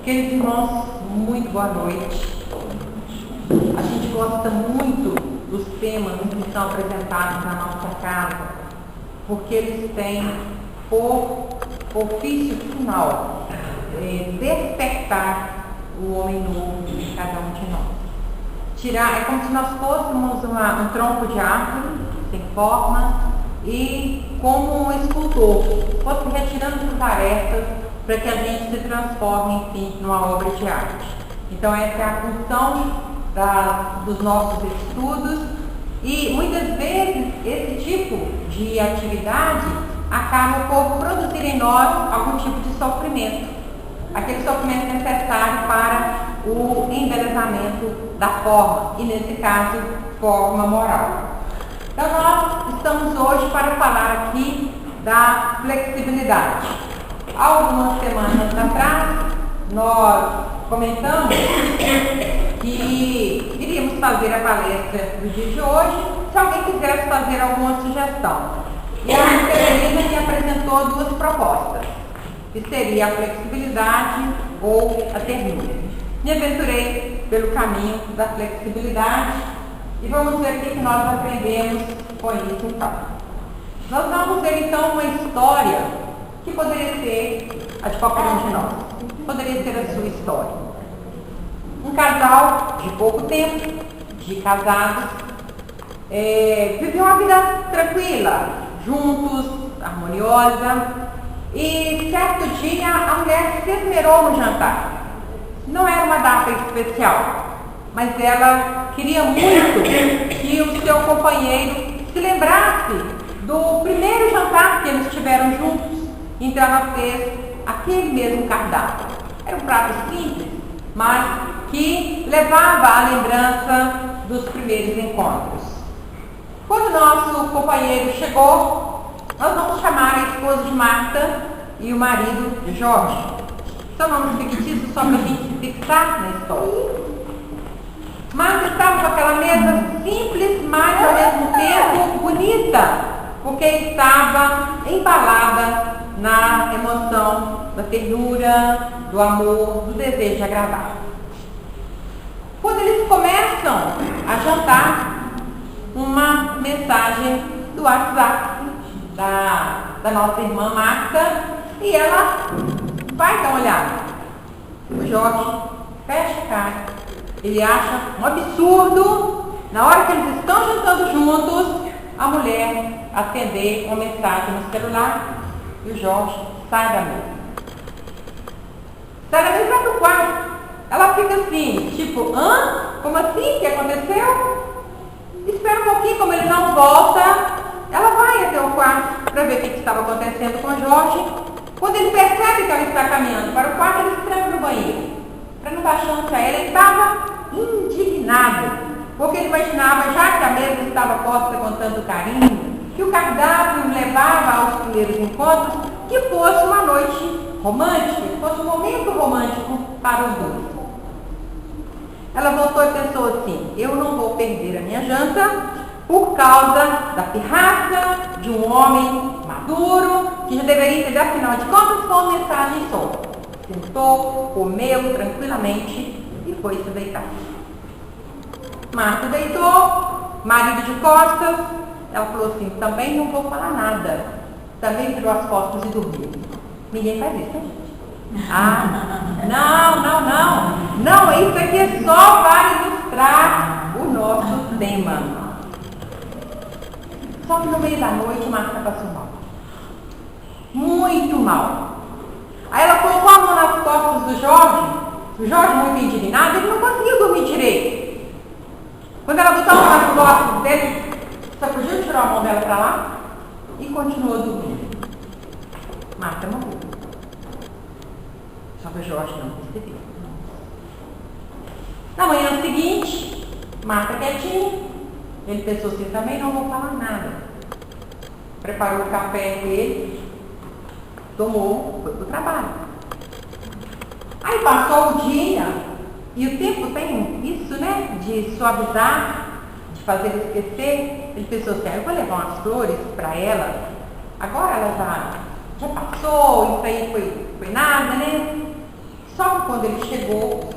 Queridos irmãos, muito boa noite. A gente gosta muito dos temas que são apresentados na nossa casa, porque eles têm por ofício final despertar o homem novo em cada um de nós. É como se nós fôssemos um tronco de árvore sem forma e como um escultor fosse retirando tarefas para que a gente se transforme, enfim, numa obra de arte. Então essa é a função dos nossos estudos e muitas vezes esse tipo de atividade acaba por produzir em nós algum tipo de sofrimento, aquele sofrimento necessário para o embelezamento da forma, e nesse caso, forma moral. Então nós estamos hoje para falar aqui da flexibilidade. Algumas semanas atrás, nós comentamos que iríamos fazer a palestra do dia de hoje, se alguém quisesse fazer alguma sugestão. E a Carolina me apresentou duas propostas, que seria a flexibilidade ou a ternura. Me aventurei pelo caminho da flexibilidade e vamos ver o que nós aprendemos com isso então. Nós vamos ver então uma história que poderia ser a de qualquer um de nós, poderia ser a sua história. Um casal de pouco tempo, de casados, viveu uma vida tranquila, juntos, harmoniosa, e certo dia a mulher se esmerou no jantar. Não era uma data especial, mas ela queria muito que o seu companheiro se lembrasse do primeiro jantar que eles tiveram juntos. Então ela fez aquele mesmo cardápio. Era um prato simples, mas que levava à lembrança dos primeiros encontros. Quando nosso companheiro chegou, nós vamos chamar a esposa de Marta e o marido de Jorge. São nomes fictícios só para a gente se fixar na história. Marta estava com aquela mesa simples, mas ao mesmo tempo bonita, porque estava embalada na emoção, da ternura, do amor, do desejo de agradar. Quando eles começam a jantar, uma mensagem do WhatsApp da nossa irmã Marta, e ela vai dar uma olhada. O Jorge fecha a cara. Ele acha um absurdo, na hora que eles estão jantando juntos, a mulher atender uma mensagem no celular e o Jorge sai da mesa. Sai da mesa e vai pro quarto. Ela fica assim, tipo, como assim? O que aconteceu? Espera um pouquinho, como ele não volta, ela vai até o quarto para ver o que estava acontecendo com o Jorge. Quando ele percebe que ela está caminhando para o quarto, ele se tranca no banheiro. Para não dar chance a ela, ele estava indignado, porque ele imaginava, já que a mesa estava posta com tanto carinho, que o cardápio levava aos primeiros encontros, que fosse uma noite romântica, que fosse um momento romântico para os dois. Ela voltou e pensou assim: eu não vou perder a minha janta por causa da pirraça de um homem maduro, que já deveria entender, afinal de contas, foi uma mensagem só. Sentou, comeu tranquilamente e foi se deitar. Marta deitou, marido de costas. Ela falou assim: também não vou falar nada. Também virou as costas e dormiu. Ninguém faz isso, hein, gente? Não, isso aqui é só para ilustrar o nosso tema. Só que no meio da noite, Marta passou mal. Muito mal. Aí ela colocou a mão nas costas do Jorge. O Jorge, muito indignado, ele não conseguiu dormir direito. Quando ela botou a mão nas costas dele, só podia tirar a mão dela para lá e continuou dormindo. Marta morreu. Só que o Jorge não percebeu. Na manhã seguinte, Marta quietinha, ele pensou assim: também não vou falar nada. Preparou o café dele, tomou, foi para o trabalho. Aí passou o dia, e o tempo tem isso, né, de suavizar, de fazer esquecer. Ele pensou assim: eu vou levar umas flores para ela, agora ela já passou, isso aí foi nada, né? Só que quando ele chegou,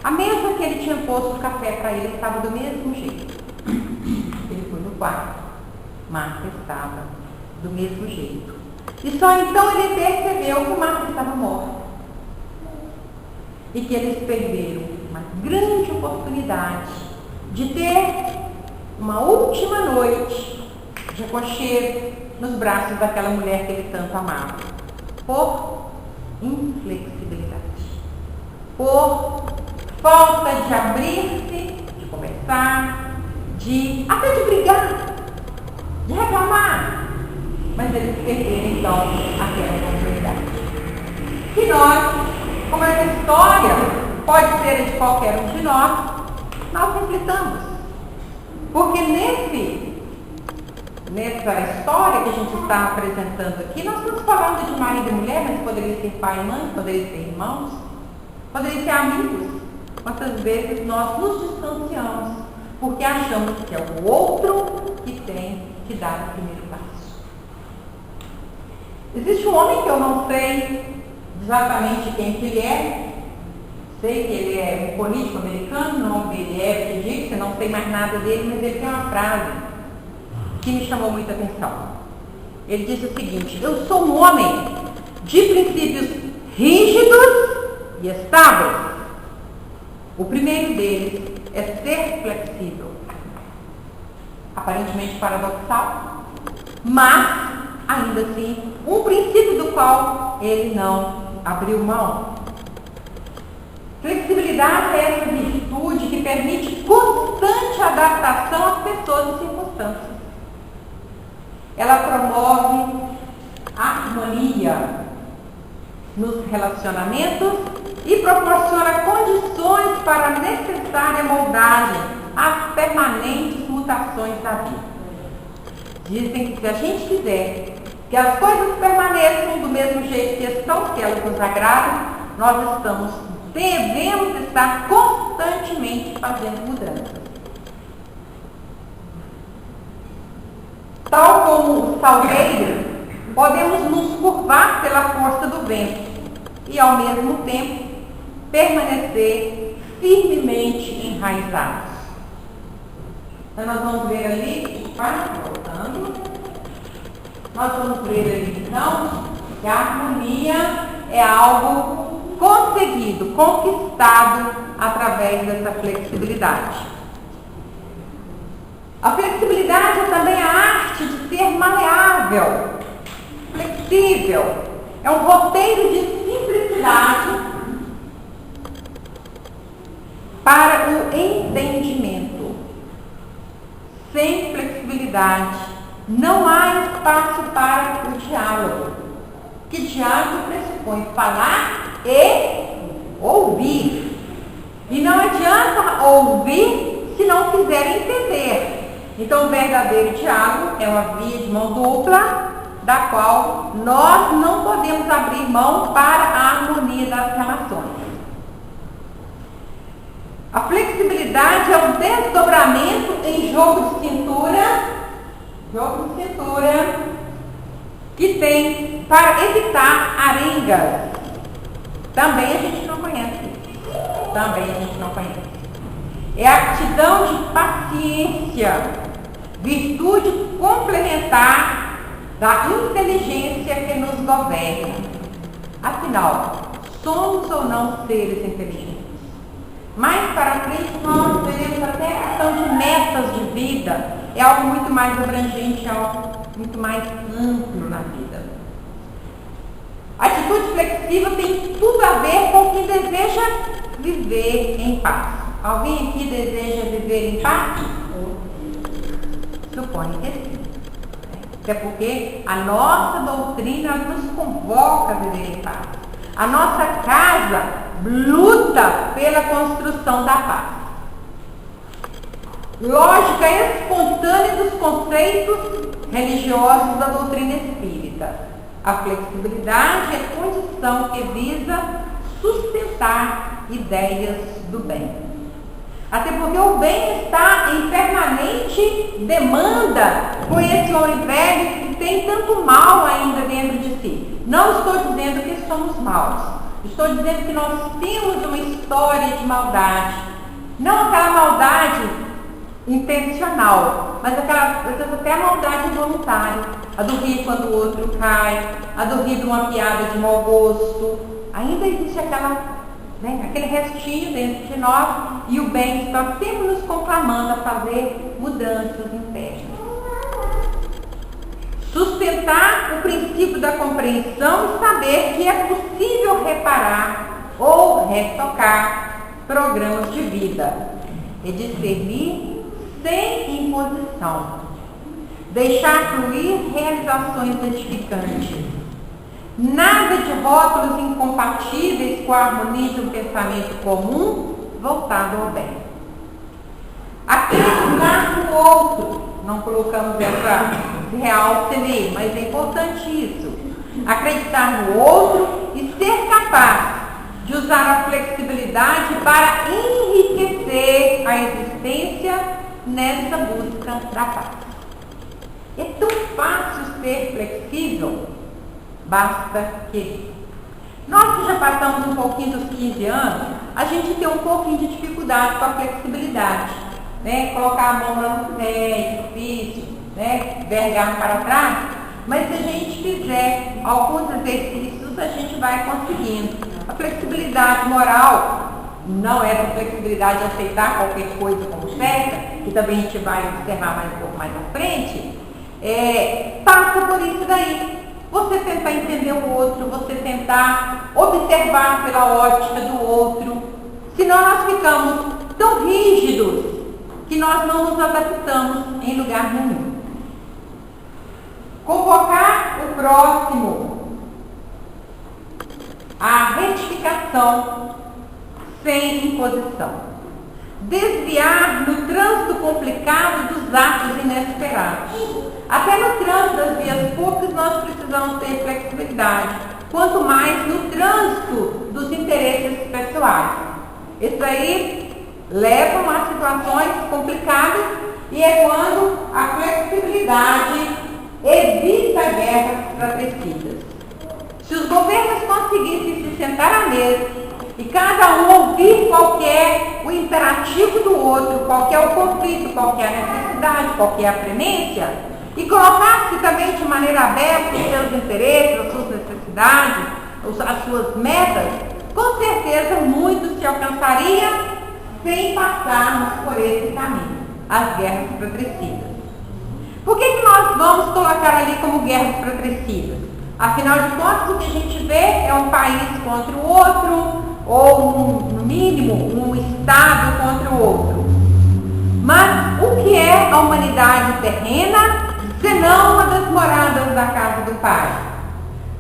a mesa que ele tinha posto o café para ele estava do mesmo jeito. Ele foi no quarto. Marta estava do mesmo jeito. E só então ele percebeu que Marta estava morta. E que eles perderam uma grande oportunidade de ter uma última noite de aconchego nos braços daquela mulher que ele tanto amava. Por inflexibilidade. Por falta de abrir-se, de conversar, até de brigar, de reclamar. Mas eles perderam então aquela oportunidade. E nós, como essa história pode ser de qualquer um de nós reflitamos. Porque nessa história que a gente está apresentando aqui, nós estamos falando de marido e mulher, mas poderia ser pai e mãe, poderia ser irmãos, poderia ser amigos. Quantas vezes nós nos distanciamos porque achamos que é o outro que tem que dar o primeiro passo. Existe um homem que eu não sei exatamente quem que ele é. Sei que ele é um político americano, o nome dele é Ed Dixon, não sei mais nada dele, mas ele tem uma frase que me chamou muita atenção. Ele disse o seguinte: eu sou um homem de princípios rígidos e estáveis. O primeiro deles é ser flexível. Aparentemente paradoxal, mas ainda assim um princípio do qual ele não abriu mão. Flexibilidade é essa virtude que permite constante adaptação às pessoas e circunstâncias. Ela promove harmonia nos relacionamentos e proporciona condições para a necessária moldagem às permanentes mutações da vida. Dizem que se a gente quiser que as coisas permaneçam do mesmo jeito que estão, que elas nos agradam, nós devemos estar constantemente fazendo mudanças. Tal como o salgueiro, podemos nos curvar pela força do vento e, ao mesmo tempo, permanecer firmemente enraizados. Então, nós vamos ver ali, voltando, nós vamos ver ali, então, que a harmonia é algo conseguido, conquistado através dessa flexibilidade. A flexibilidade é também a arte de ser maleável, flexível. É um roteiro de simplicidade para o entendimento. Sem flexibilidade, não há espaço para o diálogo. Que diálogo pressupõe falar e ouvir. E não adianta ouvir se não quiser entender. Então, o verdadeiro diálogo é uma via de mão dupla, da qual nós não podemos abrir mão para a harmonia das relações. A flexibilidade é o desdobramento em jogo de cintura, que tem para evitar arengas. Também a gente não conhece. É a aptidão de paciência, virtude complementar da inteligência que nos governa. Afinal, somos ou não seres inteligentes? Mais para frente nós veremos até a questão de metas de vida. É algo muito mais abrangente, é algo muito mais amplo na vida. A atitude flexível tem tudo a ver com quem deseja viver em paz. Alguém aqui deseja viver em paz? Suponho que sim. Até porque a nossa doutrina nos convoca a viver em paz. A nossa casa luta pela construção da paz. Lógica espontânea dos conceitos religiosos da doutrina espírita. A flexibilidade é condição que visa sustentar ideias do bem. Até porque o bem está em permanente demanda com esse homem velho que tem tanto mal ainda dentro de si. Não estou dizendo que somos maus, Estou dizendo que nós temos uma história de maldade. Não aquela maldade intencional, mas até a maldade voluntária. A do rir quando o outro cai, a do rir de uma piada de mau gosto. Ainda existe aquele restinho dentro de nós, e o bem está sempre nos conclamando a fazer mudanças internas. Sustentar o princípio da compreensão e saber que é possível reparar ou retocar programas de vida e discernir sem imposição. Deixar fluir realizações edificantes. Nada de rótulos incompatíveis com a harmonia de um pensamento comum voltado ao bem. Acreditar no outro. Não colocamos essa real CNI, mas é importante isso. Acreditar no outro e ser capaz de usar a flexibilidade para enriquecer a existência nessa busca da paz. É tão fácil ser flexível, basta querer. Nós que já passamos um pouquinho dos 15 anos, a gente tem um pouquinho de dificuldade com a flexibilidade. Colocar a mão lá no pé é difícil, vergar para trás, mas se a gente fizer alguns exercícios, a gente vai conseguindo. A flexibilidade moral não é a flexibilidade de aceitar qualquer coisa como certa, que também a gente vai observar um pouco mais à frente, passa por isso daí. Você tentar entender o outro, você tentar observar pela ótica do outro, senão nós ficamos tão rígidos que nós não nos adaptamos em lugar nenhum. Convocar o próximo à retificação sem imposição. Desviar no trânsito complicado dos atos inesperados. Até no trânsito das vias públicas nós precisamos ter flexibilidade, quanto mais no trânsito dos interesses pessoais. Isso aí levam a situações complicadas e é quando a flexibilidade evita guerras fratricidas. Se os governos conseguissem se sentar à mesa e cada um ouvir qual é o imperativo do outro, qual é o conflito, qual é a necessidade, qual é a premência, e colocasse também de maneira aberta os seus interesses, as suas necessidades, as suas metas, com certeza muito se alcançaria sem passarmos por esse caminho, as guerras fratricidas. Por que nós vamos colocar ali como guerras fratricidas? Afinal de contas, o que a gente vê é um país contra o outro, ou no mínimo, um Estado contra o outro. Mas o que é a humanidade terrena, senão uma das moradas da casa do Pai?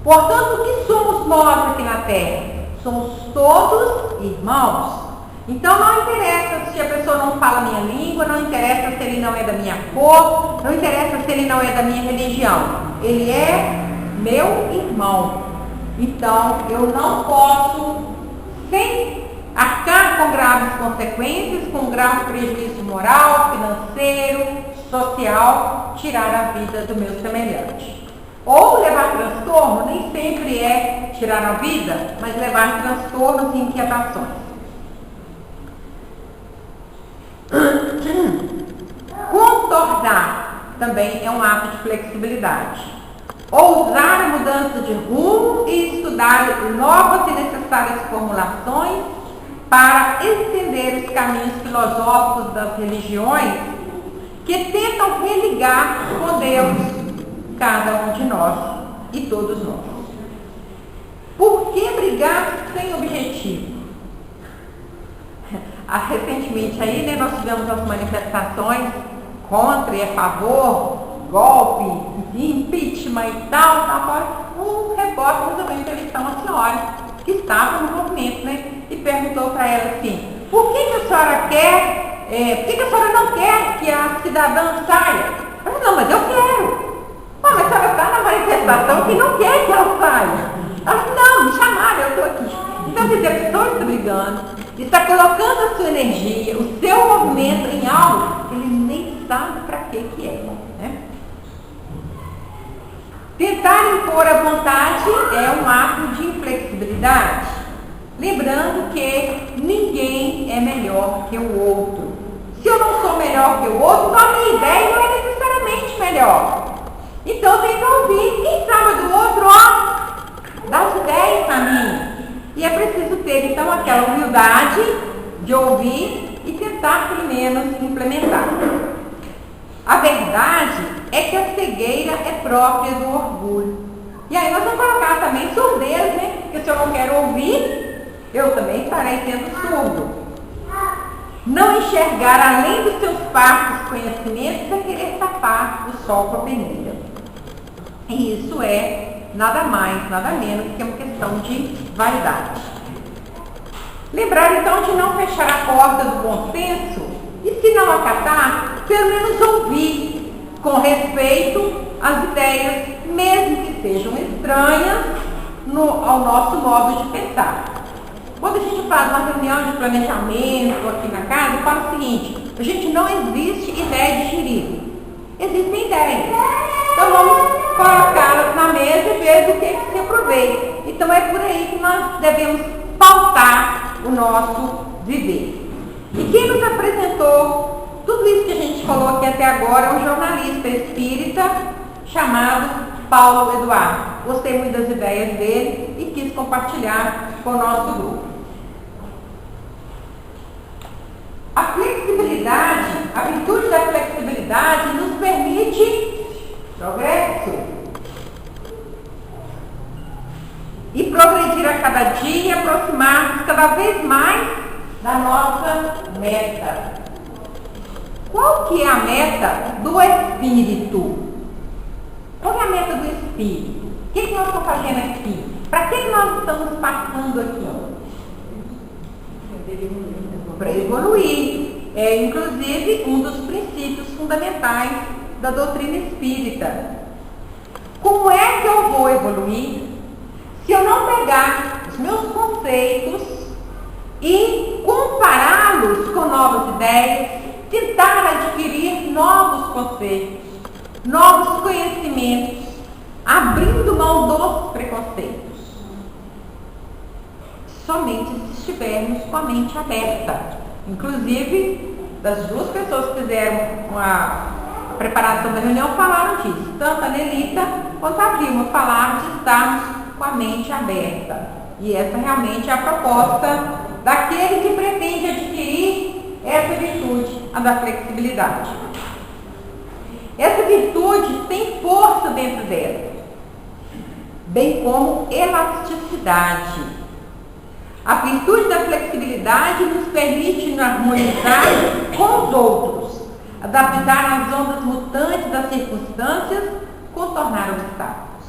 Portanto, o que somos nós aqui na Terra? Somos todos irmãos. Então não interessa se a pessoa não fala a minha língua, não interessa se ele não é da minha cor, não interessa se ele não é da minha religião. Ele é meu irmão. Então eu não posso, sem arcar com graves consequências, com grave prejuízo moral, financeiro, social, tirar a vida do meu semelhante. Ou levar transtorno, nem sempre é tirar a vida, mas levar transtornos e inquietações. Contornar também é um ato de flexibilidade. Ousar a mudança de rumo e estudar novas e necessárias formulações para estender os caminhos filosóficos das religiões que tentam religar com Deus cada um de nós e todos nós. Por que brigar sem objetivo? Recentemente aí, nós tivemos as manifestações contra e a favor, golpe, impeachment e tal. Um repórter resolveu entrevistar uma senhora que estava no movimento, e perguntou para ela assim: por que a senhora quer, por que a senhora não quer que a cidadã saia? Ela falou: não, mas eu quero. Mas a senhora está na manifestação que não quer que ela saia. Ela falou: não, me chamaram, eu estou aqui. Então, quer dizer, a pessoa está brigando, está colocando a sua energia, o seu movimento em algo que ele nem sabe para que é. Tentar impor a vontade é um ato de inflexibilidade. Lembrando que ninguém é melhor que o outro. Se eu não sou melhor que o outro, então a minha ideia não é necessariamente melhor. Então tem que ouvir. Quem sabe do outro, ó, dá as ideias para mim. E é preciso ter, então, aquela humildade de ouvir e tentar, pelo menos, implementar. A verdade é que a cegueira é própria do orgulho. E aí nós vamos colocar também surdez, né? Porque se eu não quero ouvir, eu também estarei sendo surdo. Não enxergar além dos seus fartos conhecimentos é querer tapar o sol com a peneira. E isso é nada mais, nada menos que uma questão de vaidade. Lembrar então de não fechar a porta do bom senso e, se não acatar, pelo menos ouvir com respeito as ideias, mesmo que sejam estranhas ao nosso modo de pensar. Quando a gente faz uma reunião de planejamento aqui na casa, eu falo o seguinte: a gente não existe ideia de xerife. Existem ideias. Então vamos colocá-las na mesa e ver do que se aproveita. Então é por aí que nós devemos pautar o nosso viver. E quem nos apresentou tudo isso que a gente falou aqui até agora é um jornalista espírita chamado Paulo Eduardo. Gostei muito das ideias dele e quis compartilhar com o nosso grupo. A flexibilidade, a virtude da flexibilidade nos permite progresso e progredir a cada dia e aproximar-nos cada vez mais da nossa meta. Qual que é a meta do espírito? Qual é a meta do espírito? O que nós estamos fazendo aqui? Para que nós estamos passando aqui? Para evoluir. É, inclusive, um dos princípios fundamentais da doutrina espírita. Como é que eu vou evoluir se eu não pegar os meus conceitos e compará-los com novas ideias, tentar adquirir novos conceitos, novos conhecimentos, abrindo mão dos preconceitos? Somente se estivermos com a mente aberta. Inclusive, das duas pessoas que fizeram a preparação da reunião falaram disso. Tanto a Nelita quanto a Vilma falaram de estarmos com a mente aberta. E essa realmente é a proposta daquele que pretende adquirir essa virtude, a da flexibilidade. Essa virtude tem força dentro dela, bem como elasticidade. A virtude da flexibilidade nos permite nos harmonizar com os outros, adaptar às ondas mutantes das circunstâncias, contornar obstáculos.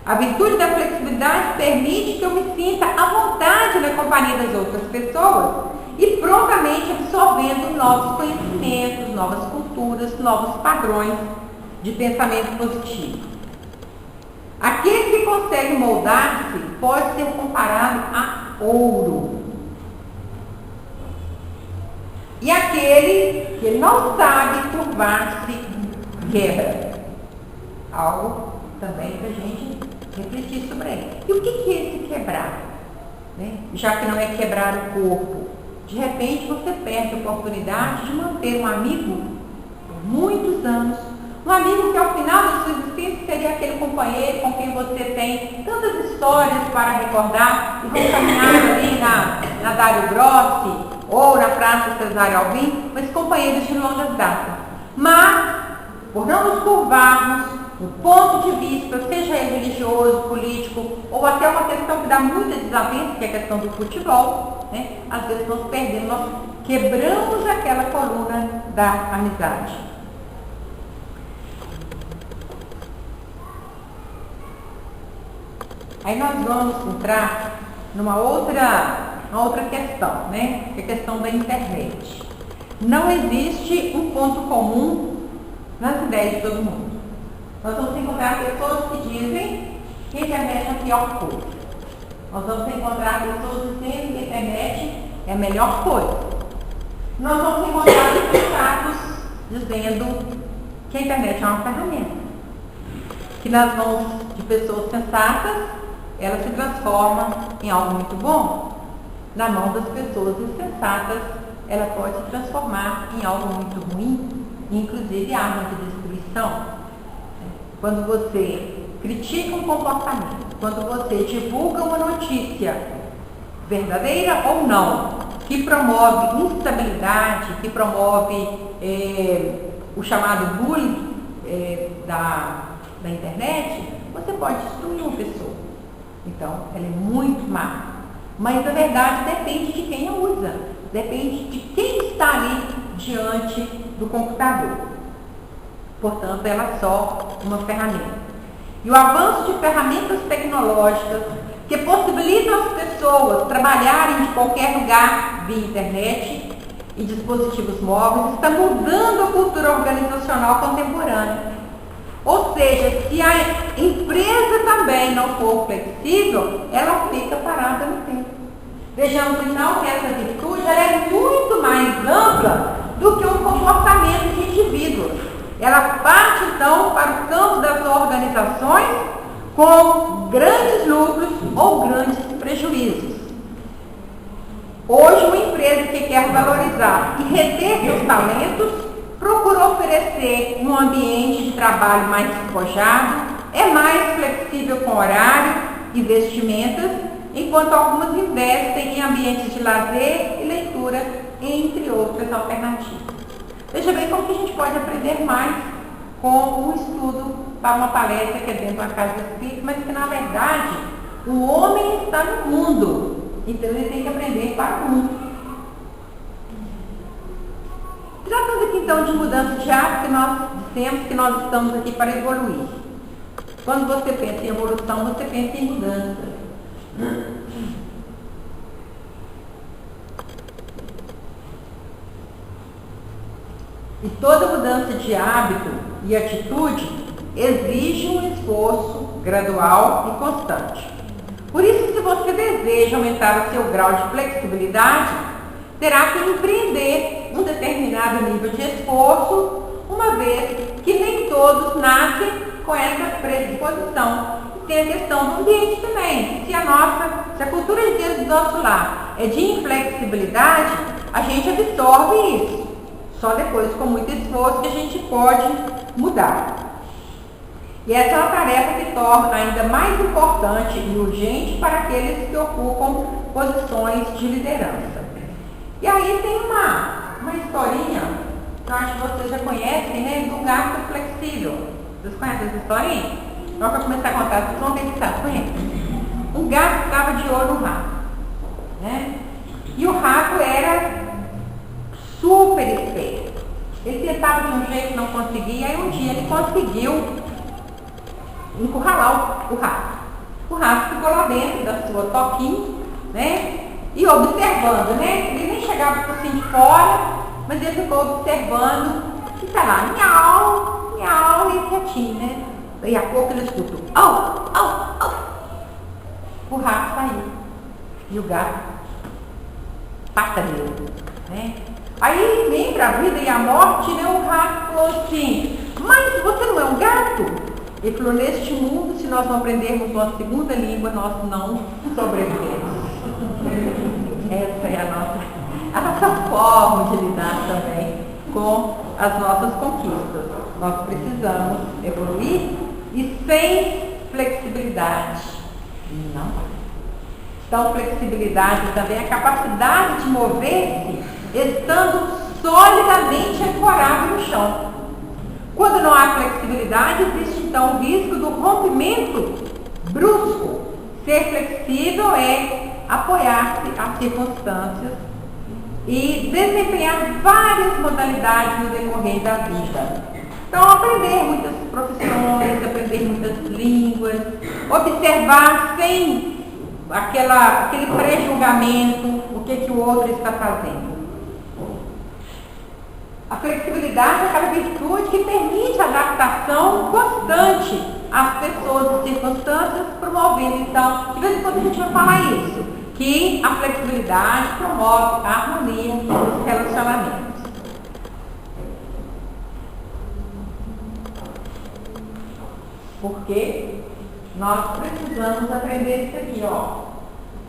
A virtude da flexibilidade permite que eu me sinta à vontade na companhia das outras pessoas e prontamente absorvendo novos conhecimentos, novas culturas, novos padrões de pensamento positivo. Aquele que consegue moldar-se pode ser comparado a ouro. E aquele que não sabe curvar-se quebra. Algo também para a gente refletir sobre ele. E o que é esse quebrar? Né? Já que não é quebrar o corpo. De repente você perde a oportunidade de manter um amigo por muitos anos. Um amigo que ao final da sua existência seria aquele companheiro com quem você tem tantas histórias para recordar e vão caminhar ali na Dário Grossi ou na Praça Cesário Alvim, mas companheiros de longas datas. Mas, por não nos curvarmos no ponto de vista, seja ele religioso, político ou até uma questão que dá muita desavença, que é a questão do futebol, né? Às vezes nós perdemos, nós quebramos aquela coluna da amizade. Aí nós vamos entrar numa outra questão, né? Que é a questão da internet. Não existe um ponto comum nas ideias de todo mundo. Nós vamos encontrar pessoas que dizem que a internet é a pior coisa. Nós vamos encontrar pessoas dizendo que a internet é a melhor coisa. Nós vamos encontrar deputados dizendo que a internet é uma ferramenta. Que nas mãos de pessoas sensatas, ela se transforma em algo muito bom. Na mão das pessoas insensatas, ela pode se transformar em algo muito ruim, inclusive arma de destruição. Quando você critica um comportamento, quando você divulga uma notícia, verdadeira ou não, que promove instabilidade, que promove o chamado bullying da internet, você pode destruir uma pessoa. Então, ela é muito má. Mas, na verdade, depende de quem a usa. Depende de quem está ali diante do computador. Portanto, ela é só uma ferramenta. E o avanço de ferramentas tecnológicas que possibilitam as pessoas trabalharem de qualquer lugar via internet e dispositivos móveis está mudando a cultura organizacional contemporânea. Ou seja, se a empresa também não for flexível, ela fica parada no tempo. Vejamos então que essa virtude ela é muito mais ampla do que o comportamento de indivíduos. Ela parte então para o campo das organizações com grandes lucros ou grandes prejuízos. Hoje, uma empresa que quer valorizar e reter seus talentos procura oferecer um ambiente de trabalho mais despojado, é mais flexível com horário e vestimentas, enquanto algumas investem em ambientes de lazer e leitura, entre outras alternativas. Veja bem como que a gente pode aprender mais com um estudo para uma palestra que é dentro de uma casa espírita, mas que na verdade o homem está no mundo, então ele tem que aprender para o mundo. Tratando aqui então de mudança de hábito, que nós dissemos que nós estamos aqui para evoluir. Quando você pensa em evolução, você pensa em mudança. E toda mudança de hábito e atitude exige um esforço gradual e constante. Por isso, se você deseja aumentar o seu grau de flexibilidade, terá que empreender um determinado nível de esforço, uma vez que nem todos nascem com essa predisposição. E tem a questão do ambiente também. Se a cultura de Deus do nosso lar é de inflexibilidade, a gente absorve isso. Só depois, com muito esforço, que a gente pode mudar. E essa é uma tarefa que torna ainda mais importante e urgente para aqueles que ocupam posições de liderança. E aí tem uma historinha, que eu acho que vocês já conhecem, né, do gato flexível. Vocês conhecem essa historinha? Então, para começar a contar, vocês vão ter que estar com um gato estava de olho no rato, né? E o rato era super esperto. Ele tentava de um jeito que não conseguia, aí um dia ele conseguiu encurralar o rato. O rato ficou lá dentro da sua toquinha, né? E observando, né? Ele nem chegava por assim de fora, mas ele ficou observando e tá lá, miau, miau, e quietinho, né? E a pouco ele escutou, au, au, au. O rato saiu. E o gato passa nele, né? Aí, entre a vida e a morte, né, o rato falou assim, mas você não é um gato? Ele falou, neste mundo, se nós não aprendermos uma segunda língua, nós não sobrevivemos. Essa é a nossa forma de lidar também com as nossas conquistas. Nós precisamos evoluir e sem flexibilidade, não. Então, flexibilidade também é a capacidade de mover-se estando solidamente ancorado no chão. Quando não há flexibilidade, existe então o risco do rompimento brusco. Ser flexível é apoiar-se às circunstâncias e desempenhar várias modalidades no decorrer da vida. Então, aprender muitas profissões, aprender muitas línguas, observar sem aquele pré-julgamento o que o outro está fazendo. A flexibilidade é aquela virtude que permite a adaptação constante às pessoas e circunstâncias, promovendo, então, de vez em quando a gente vai falar isso, que a flexibilidade promove a harmonia nos relacionamentos. Por quê? nós precisamos aprender isso aqui, ó.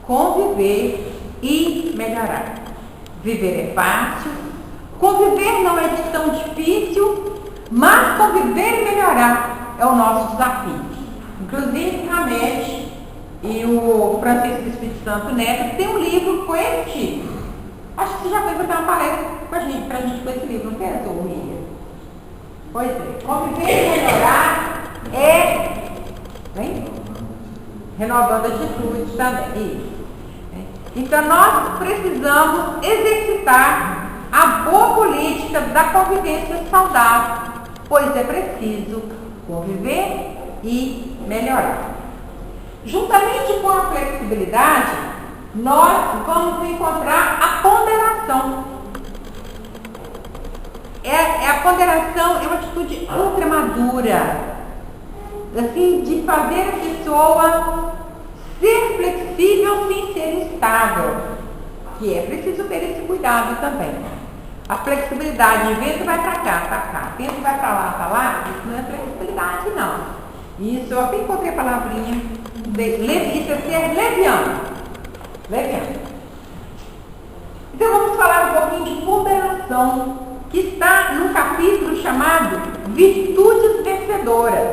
Conviver e melhorar. Viver é fácil, conviver não é tão difícil, mas conviver e melhorar é o nosso desafio. Inclusive, Hamed e o Francisco Espírito Santo Neto tem um livro com esse título. Acho que você já fez até uma palestra pra gente com esse livro, não fez, Miriam? Pois é, conviver e melhorar é, hein? Renovando atitudes também. Isso. Então, nós precisamos exercitar a boa política da convivência saudável, pois é preciso conviver e melhorar. Juntamente com a flexibilidade, nós vamos encontrar a ponderação. A ponderação é uma atitude ultra madura, assim, de fazer a pessoa ser flexível sem ser instável, que é preciso ter esse cuidado também. A flexibilidade, vento vai para cá, vento vai para lá, isso não é flexibilidade, não. Isso, eu até encontrei a palavrinha, isso é ser leviano. Então vamos falar um pouquinho de ponderação, que está num capítulo chamado Virtudes Vencedoras.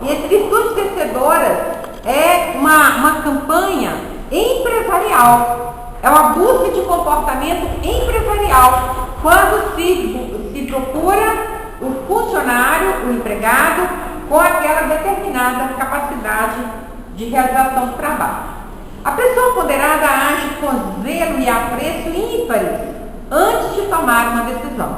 E esse Virtudes Vencedoras é uma campanha empresarial, é uma busca de comportamento empresarial, quando se procura o funcionário, o empregado, com aquela determinada capacidade de realização do trabalho. A pessoa ponderada age com zelo e apreço ímpares antes de tomar uma decisão.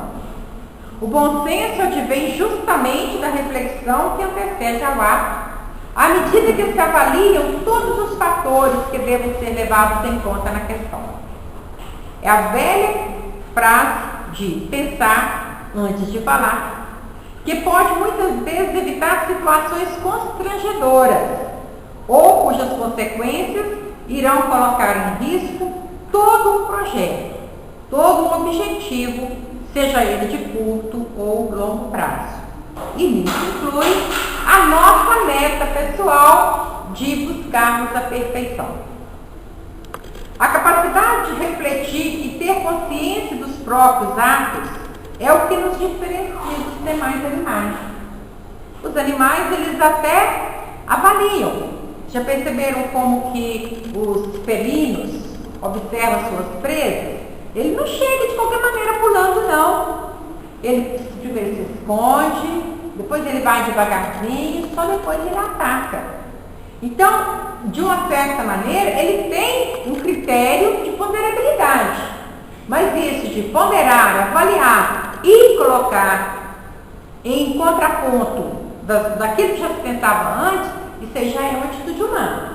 O bom senso advém justamente da reflexão que antecede ao ato, à medida que se avaliam todos os fatores que devem ser levados em conta na questão. É a velha frase de pensar antes de falar, que pode muitas vezes evitar situações constrangedoras, ou cujas consequências irão colocar em risco todo um projeto, todo um objetivo, seja ele de curto ou longo prazo. E nisso inclui a nossa meta pessoal de buscarmos a perfeição. A capacidade de refletir e ter consciência dos próprios atos é o que nos diferencia dos demais animais. Os animais, eles até avaliam. Já perceberam como que os felinos observam suas presas? Ele não chega de qualquer maneira pulando, não. Ele primeiro se esconde, depois ele vai devagarzinho, só depois ele ataca. Então, de uma certa maneira, ele tem um critério de ponderabilidade. Mas isso de ponderar, avaliar e colocar em contraponto daquilo que já se pensava antes, isso aí já é uma atitude humana.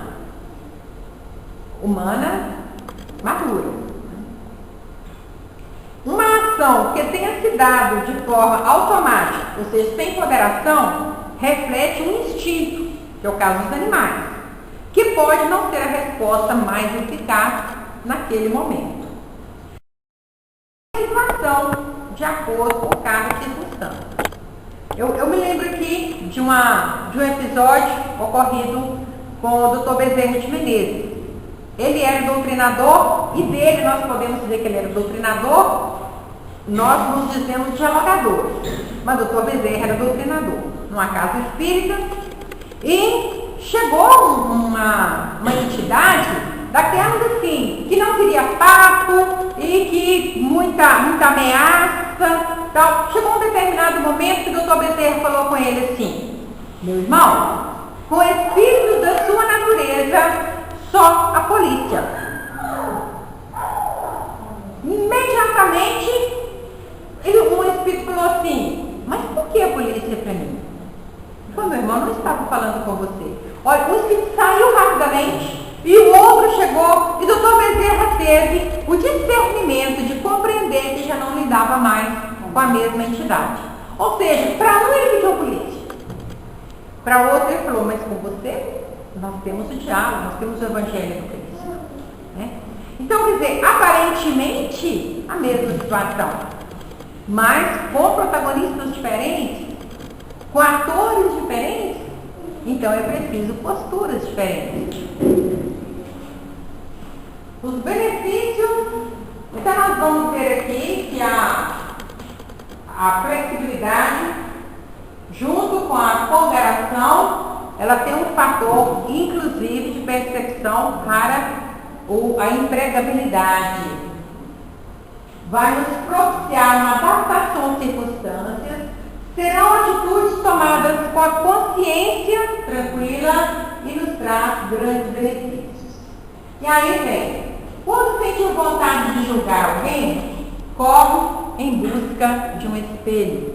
Humana madura. Uma ação que tenha se dado de forma automática, ou seja, sem ponderação, reflete um instinto, que é o caso dos animais, que pode não ser a resposta mais eficaz naquele momento. A situação, de acordo com cada circunstância. Eu me lembro aqui de um episódio ocorrido com o Dr. Bezerra de Menezes. Ele era doutrinador, e dele nós podemos dizer que ele era doutrinador, nós nos dizemos dialogador. Mas o Dr. Bezerra era doutrinador, numa casa espírita, e chegou uma entidade daquelas assim, que não queria papo e que muita ameaça, tal. Chegou um determinado momento que o Dr. Bezerra falou com ele assim: meu irmão, com o espírito da sua natureza, só a polícia. Imediatamente, um espírito falou assim: mas por que a polícia para mim? Ele falou: meu irmão, não estava falando com você. Olha, o espírito saiu rapidamente e o outro chegou, e o doutor Bezerra teve o discernimento de compreender que já não lidava mais com a mesma entidade. Ou seja, para um ele pediu a polícia, para o outro ele falou: mas com você nós temos o diálogo, nós temos o evangelho do Cristo. Né? Então, quer dizer, aparentemente a mesma situação, mas com protagonistas diferentes, com atores diferentes. Então é preciso posturas diferentes. Os benefícios, então nós vamos ver aqui que a flexibilidade, junto com a ponderação, ela tem um fator, inclusive, de percepção para a empregabilidade. Vai nos propiciar uma adaptação às circunstâncias, serão atitudes tomadas com a consciência tranquila e nos traz grandes benefícios. E aí vem, quando sentir vontade de julgar alguém, corre em busca de um espelho.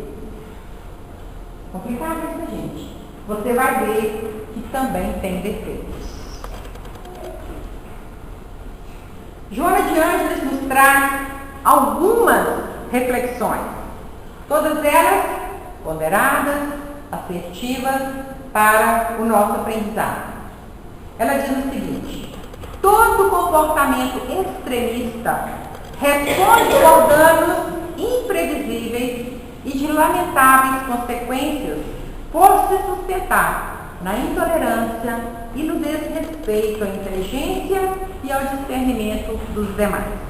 Complicado isso, gente. Você vai ver que também tem defeitos. Joana de Ângeles nos traz algumas reflexões, todas elas ponderadas, assertivas para o nosso aprendizado. Ela diz o seguinte: todo comportamento extremista responde por danos imprevisíveis e de lamentáveis consequências por se sustentar na intolerância e no desrespeito à inteligência e ao discernimento dos demais.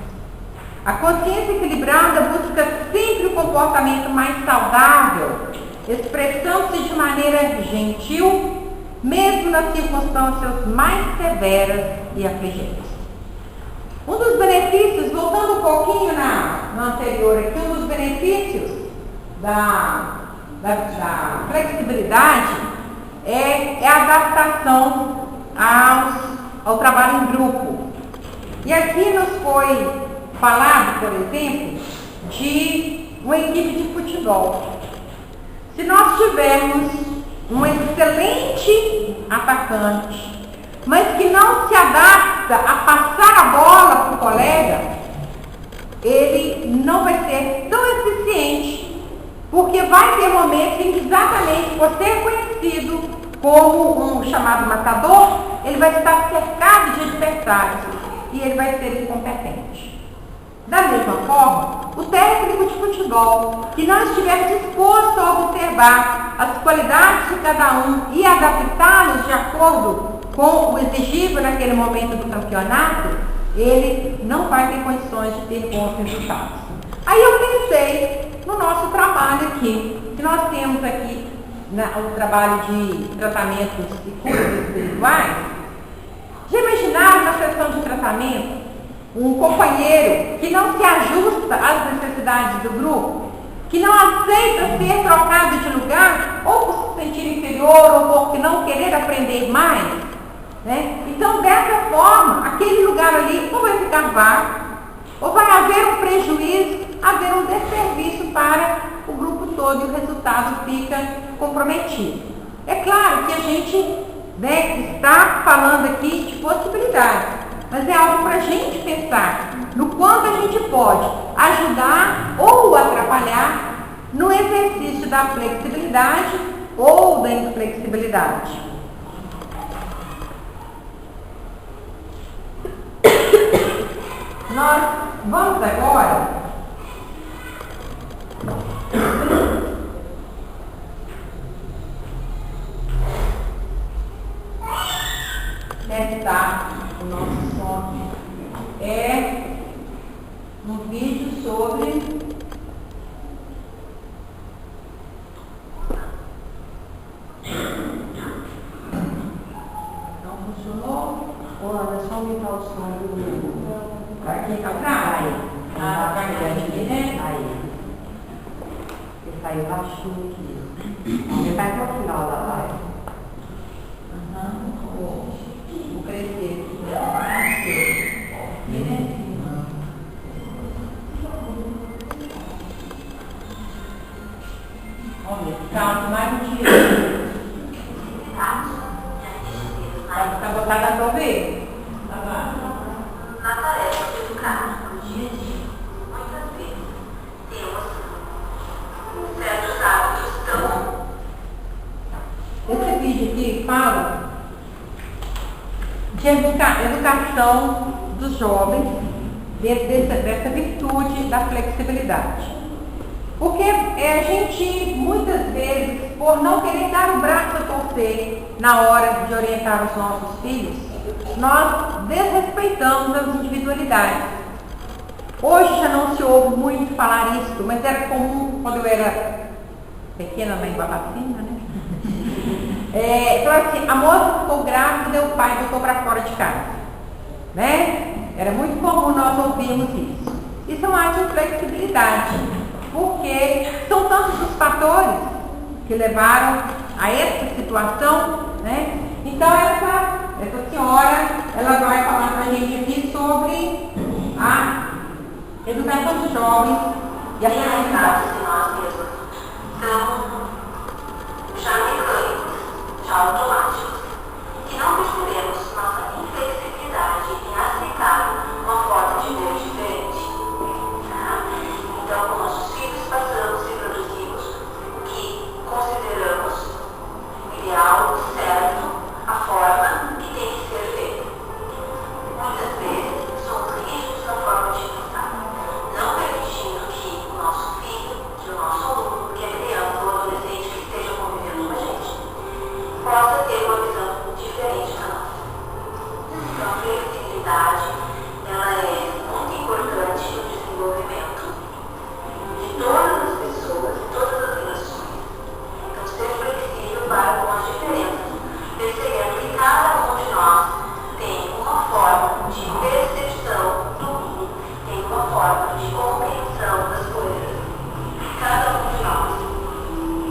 A consciência equilibrada busca sempre o comportamento mais saudável, expressando-se de maneira gentil, mesmo nas circunstâncias mais severas e afligentes. Um dos benefícios, voltando um pouquinho no anterior aqui, um dos benefícios da flexibilidade é a adaptação ao trabalho em grupo. E aqui nos foi falado, por exemplo, de uma equipe de futebol. Se nós tivermos um excelente atacante, mas que não se adapta a passar a bola para o colega, ele não vai ser tão eficiente, porque vai ter momentos em que exatamente por ser conhecido como um chamado matador, ele vai estar cercado de adversários e ele vai ser incompetente. Da mesma forma, o técnico de futebol que não estiver disposto a observar as qualidades de cada um e adaptá-los de acordo com o exigível naquele momento do campeonato, ele não vai ter condições de ter bons resultados. Aí eu pensei no nosso trabalho aqui, que nós temos aqui o trabalho de tratamentos e curas espirituais. Já imaginaram na sessão de tratamento um companheiro que não se ajusta às necessidades do grupo, que não aceita ser trocado de lugar, ou por se sentir inferior, ou por não querer aprender mais, né? Então, dessa forma, aquele lugar ali ou vai ficar vago, ou vai haver um prejuízo, haver um desserviço para o grupo todo e o resultado fica comprometido. É claro que a gente, né, está falando aqui de possibilidades, mas é algo para a gente pensar no quanto a gente pode ajudar ou atrapalhar no exercício da flexibilidade ou da inflexibilidade. Nós vamos agora testar o nosso som. É um vídeo sobre não funcionou? Olha, só aumentar o som do aqui atrás. Aqui, né? Aí. Ele saiu baixinho aqui. Ele vai para o final da live. Vou crescer aqui. E né? Olha, calma, mais um dia. Tá botada para ver? Tá lá. Na tarefa de educar no dia a dia, muitas vezes temos certos hábitos tão... Esse vídeo aqui fala de educação dos jovens dentro dessa virtude da flexibilidade. Porque a gente, muitas vezes, por não querer dar o braço a torcer, na hora de orientar os nossos filhos, nós desrespeitamos as individualidades. Hoje já não se ouve muito falar isso, mas era comum quando eu era pequena lá em Babacina, né? Então assim, a moça ficou grávida e o pai botou para fora de casa, né? Era muito comum nós ouvirmos isso. Isso é uma arte de flexibilidade, porque são tantos os fatores que levaram a essa situação, né? Então essa senhora, ela vai falar para a gente aqui sobre a educação dos jovens e a flexibilidade. Nós mesmos são já mecânicos, já automáticos, e não percebemos nossa inflexibilidade em aceitar uma forma de ver diferente. Tá? Então, com nossos filhos, passamos e produzimos o que consideramos ideal, certo, a forma que tem que ser feita. Muitas vezes somos rígidos na forma de pensar, não permitindo que o nosso filho, que o nosso aluno, que a criança ou adolescente que esteja convivendo com a gente, possa ter uma visão diferente da nossa. Então, a flexibilidade, ela é muito importante no desenvolvimento de todas as pessoas, de todas as relações. Então, ser flexível para com as diferenças, percebendo que cada um de nós tem uma forma de percepção do mundo, tem uma forma de compreensão das coisas. Cada um de nós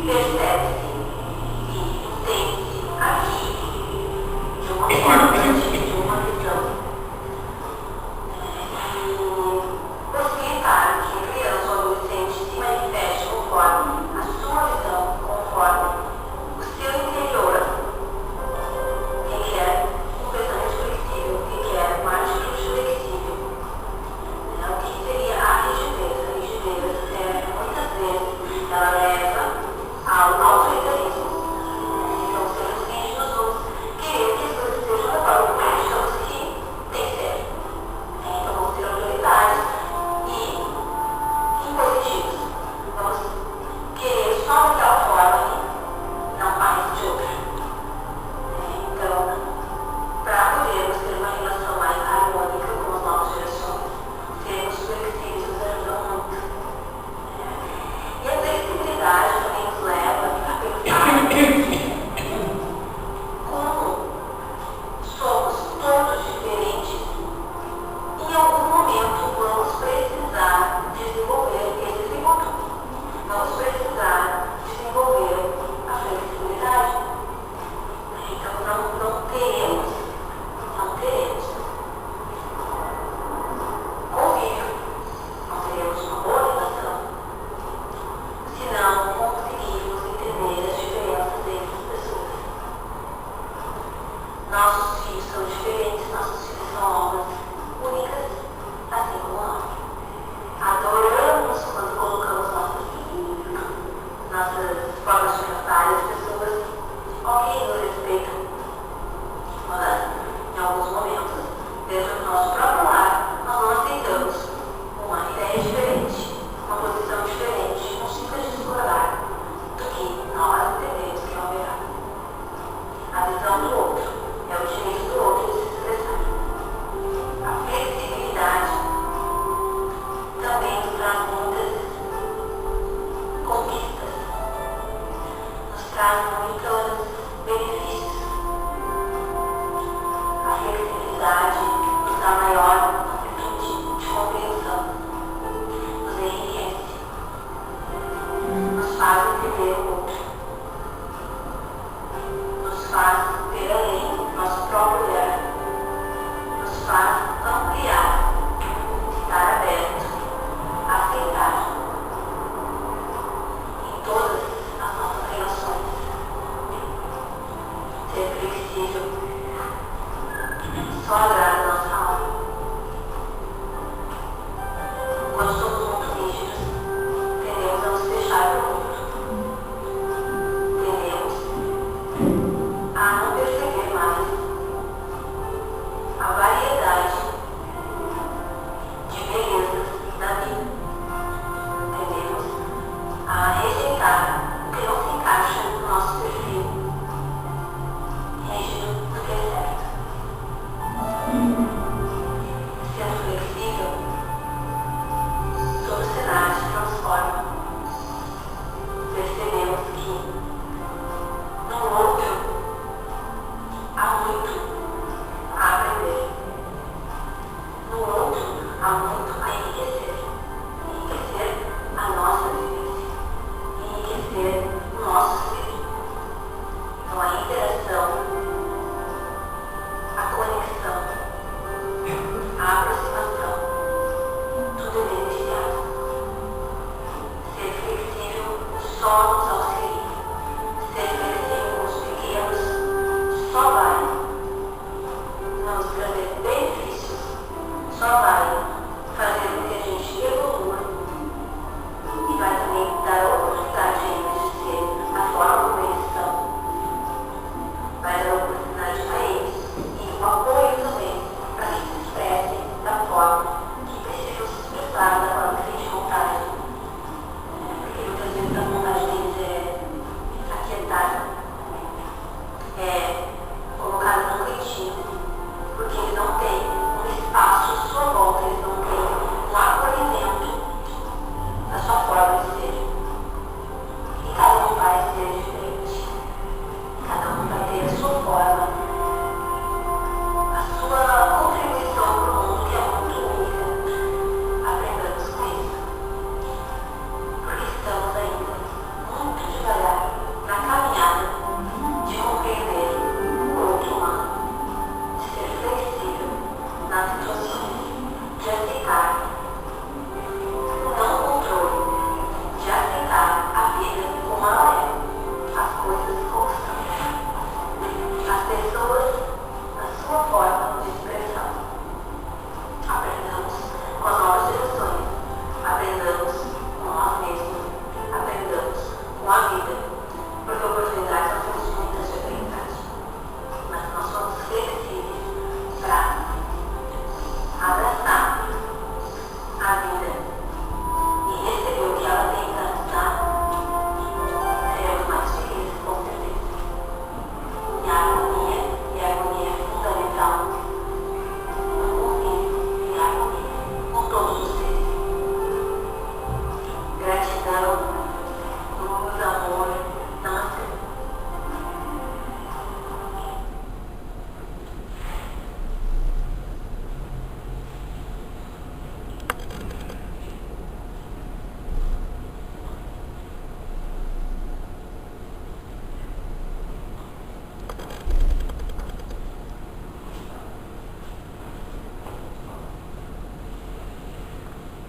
percebe-se e entende-se aqui de uma forma, de uma visão. E possibilitar que a criança ou adolescente se manifeste conforme a sua visão, conforme o seu interior, requer um pensamento flexível, requer uma atitude flexível. O que seria a rigidez? A rigidez, muitas vezes, ela leva ao autoritarismo. Então, sermos rígidos nos querer que as coisas sejam da forma como achamos que tem que ser. Então, vamos ter autoridade e impositivos. Vamos querer só de tal forma e não mais de outra. Então, para podermos ter uma relação mais harmônica com as novas gerações, sermos flexíveis nos ajuda muito. E a flexibilidade também nos leva a pensar como somos todos diferentes. Em algum momento vamos precisar desenvolver esse desenvolvimento. Vamos precisar desenvolver a flexibilidade. Então não teremos convívio, não teremos uma boa relação, se não conseguirmos entender as diferenças entre as pessoas. Nossos filhos são diferentes, nossos filhos são almas únicas, assim como nós. Adoramos quando colocamos nossas formas de pensar e as pessoas, ok, nos respeitam, mas em alguns momentos, dentro do nosso próprio lar, nós não aceitamos uma ideia diferente, uma posição diferente, um simples discordar do que nós entendemos que é o verdade. A visão do outro é o direito do outro de se expressar. A flexibilidade também nos traz muitas conquistas, nos traz muitos benefícios. A flexibilidade nos dá maior amplitude de compreensão, nos enriquece, nos faz entender o outro, nos faz ver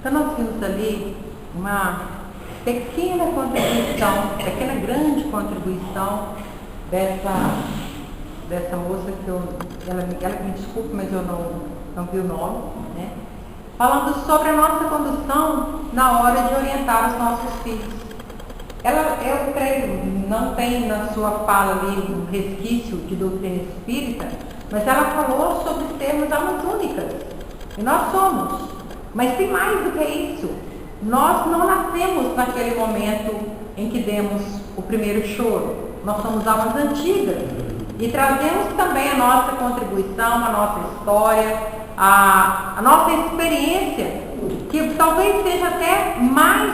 Então nós vimos ali uma pequena contribuição, grande contribuição dessa moça que ela me desculpe, mas eu não vi o nome, né? Falando sobre a nossa condução na hora de orientar os nossos filhos. Eu creio, não tem na sua fala ali um resquício de doutrina espírita, mas ela falou sobre sermos almas únicas. E nós somos. Mas tem mais do que isso. Nós não nascemos naquele momento em que demos o primeiro choro. Nós somos almas antigas. E trazemos também a nossa contribuição, a nossa história, a nossa experiência, que talvez seja até mais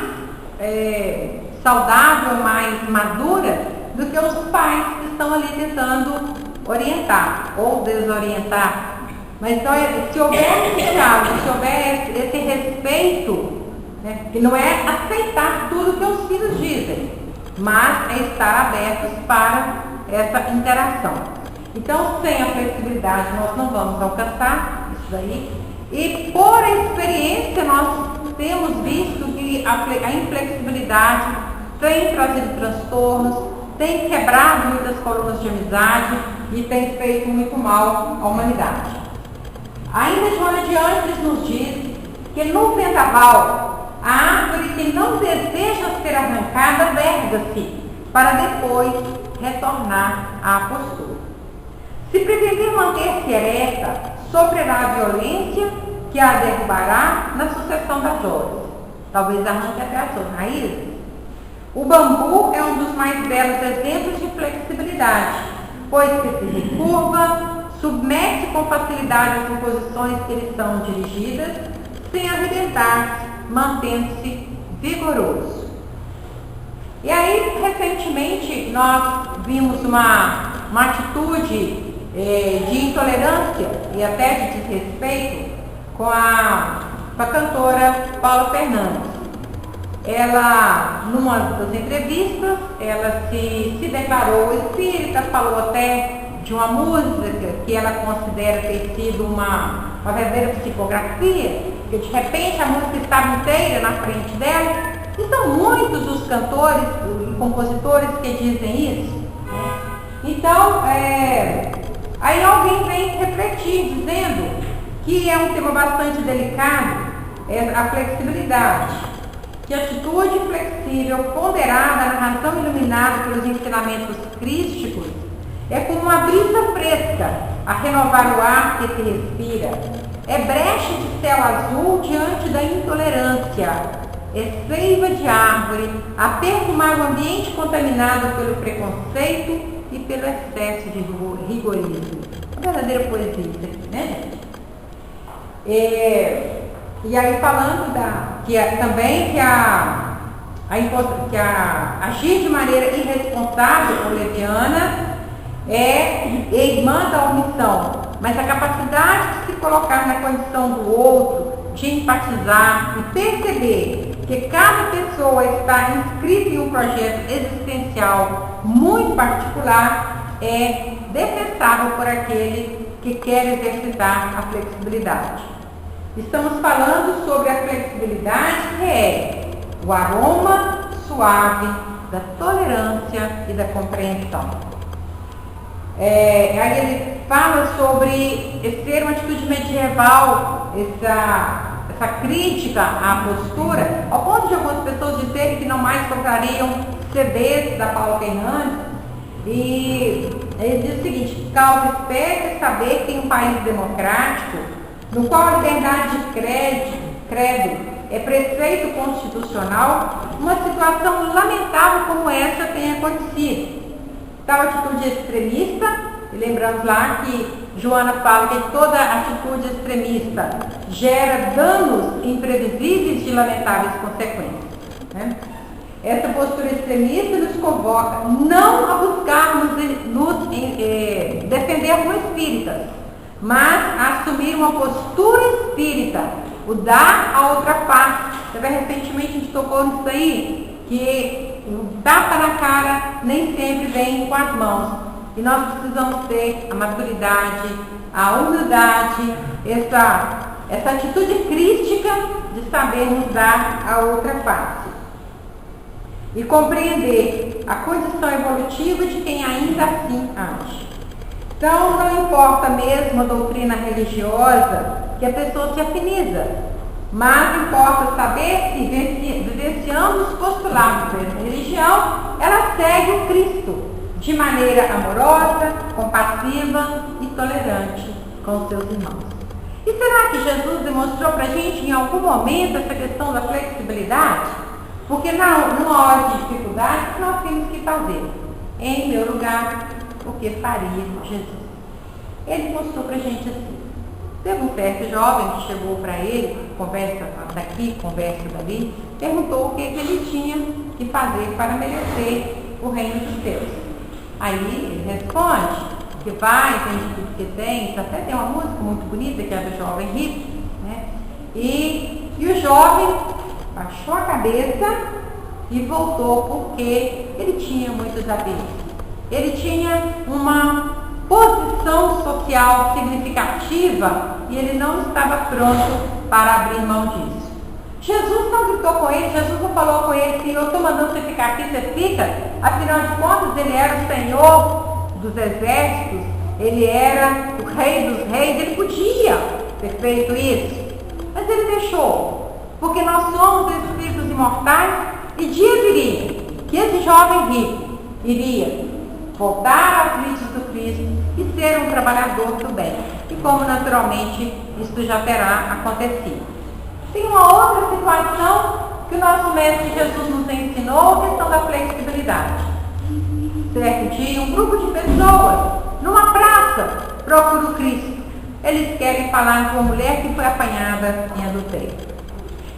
saudável, mais madura do que os pais que estão ali tentando orientar ou desorientar. Mas então, se houver esse diálogo, se houver esse respeito, né, que não é aceitar tudo que os filhos dizem, mas é estar abertos para essa interação. Então, sem a flexibilidade, nós não vamos alcançar isso daí. E por experiência, nós temos visto que a inflexibilidade tem trazido transtornos, tem quebrado muitas colunas de amizade e tem feito muito mal à humanidade. Ainda Joana de Ângeles nos diz que no vendaval, a árvore que não deseja ser arrancada verga-se para depois retornar à postura. Se pretender manter-se ereta, sofrerá a violência que a derrubará na sucessão das horas. Talvez arranque até as raízes. O bambu é um dos mais belos exemplos de flexibilidade, pois que se recurva, submete com facilidade as imposições que lhe são dirigidas, sem arrebentar, mantendo-se vigoroso. E aí, recentemente, nós vimos uma atitude de intolerância e até de desrespeito com a cantora Paula Fernandes. Ela, numa das entrevistas, ela se declarou espírita, falou até de uma música que ela considera ter sido uma verdadeira psicografia, que de repente a música estava inteira na frente dela. E são muitos os cantores e compositores que dizem isso. Então, aí alguém vem refletir, dizendo que é um tema bastante delicado, a flexibilidade. Que atitude flexível, ponderada na razão iluminada pelos ensinamentos crísticos, é como uma brisa fresca a renovar o ar que se respira. É brecha de céu azul diante da intolerância. É seiva de árvore a perfumar o ambiente contaminado pelo preconceito e pelo excesso de rigorismo. Uma verdadeira poesia isso aqui, né, gente? E aí falando também que agir de maneira irresponsável ou leviana é irmã da omissão, mas a capacidade de se colocar na condição do outro, de empatizar e perceber que cada pessoa está inscrita em um projeto existencial muito particular é defensável por aquele que quer exercitar a flexibilidade. Estamos falando sobre a flexibilidade, que é o aroma suave da tolerância e da compreensão. Aí ele fala sobre ser uma atitude medieval, essa crítica à postura, ao ponto de algumas pessoas dizerem que não mais comprariam CDs da Paula Fernandes. E ele diz o seguinte: causa espécie saber que em um país democrático, no qual a liberdade de credo é preceito constitucional, uma situação lamentável como essa tem acontecido. Tal atitude extremista, e lembramos lá que Joana fala que toda atitude extremista gera danos imprevisíveis de lamentáveis consequências, né? Essa postura extremista nos convoca não a buscarmos nos defender como espíritas, mas a assumir uma postura espírita, o dar a outra face. Também recentemente a gente tocou nisso aí, que o tapa na cara nem sempre vem com as mãos. E nós precisamos ter a maturidade, a humildade, essa atitude crítica de sabermos dar a outra face e compreender a condição evolutiva de quem ainda assim age. Então, não importa mesmo a doutrina religiosa que a pessoa se afiniza, mas importa saber se, vivenciando os postulados dessa religião, ela segue o Cristo de maneira amorosa, compassiva e tolerante com os seus irmãos. E será que Jesus demonstrou para a gente em algum momento essa questão da flexibilidade? Porque numa hora de dificuldade, o que nós temos que fazer? Em meu lugar, o que faria Jesus? Ele mostrou para a gente assim. Teve um certo jovem que chegou para ele, conversa daqui, conversa dali, perguntou o que ele tinha que fazer para merecer o reino dos céus. Aí ele responde que vai, tem tudo que tem, até tem uma música muito bonita que é do jovem rico, né? E o jovem baixou a cabeça e voltou porque ele tinha muitos apelos. Ele tinha uma posição social significativa e ele não estava pronto para abrir mão disso. Jesus não gritou com ele, Jesus não falou com ele, Senhor, eu estou mandando você ficar aqui, você fica. Afinal de contas, ele era o Senhor dos exércitos, ele era o rei dos reis, ele podia ter feito isso. Mas ele deixou, porque nós somos espíritos imortais e dia viria que esse jovem rico iria voltar aos limites do Cristo e ser um trabalhador do bem. E como naturalmente isso já terá acontecido. Tem uma outra situação que o nosso Mestre Jesus nos ensinou, a questão da flexibilidade. Certo dia, um grupo de pessoas, numa praça, procura o Cristo. Eles querem falar com uma mulher que foi apanhada em adultério.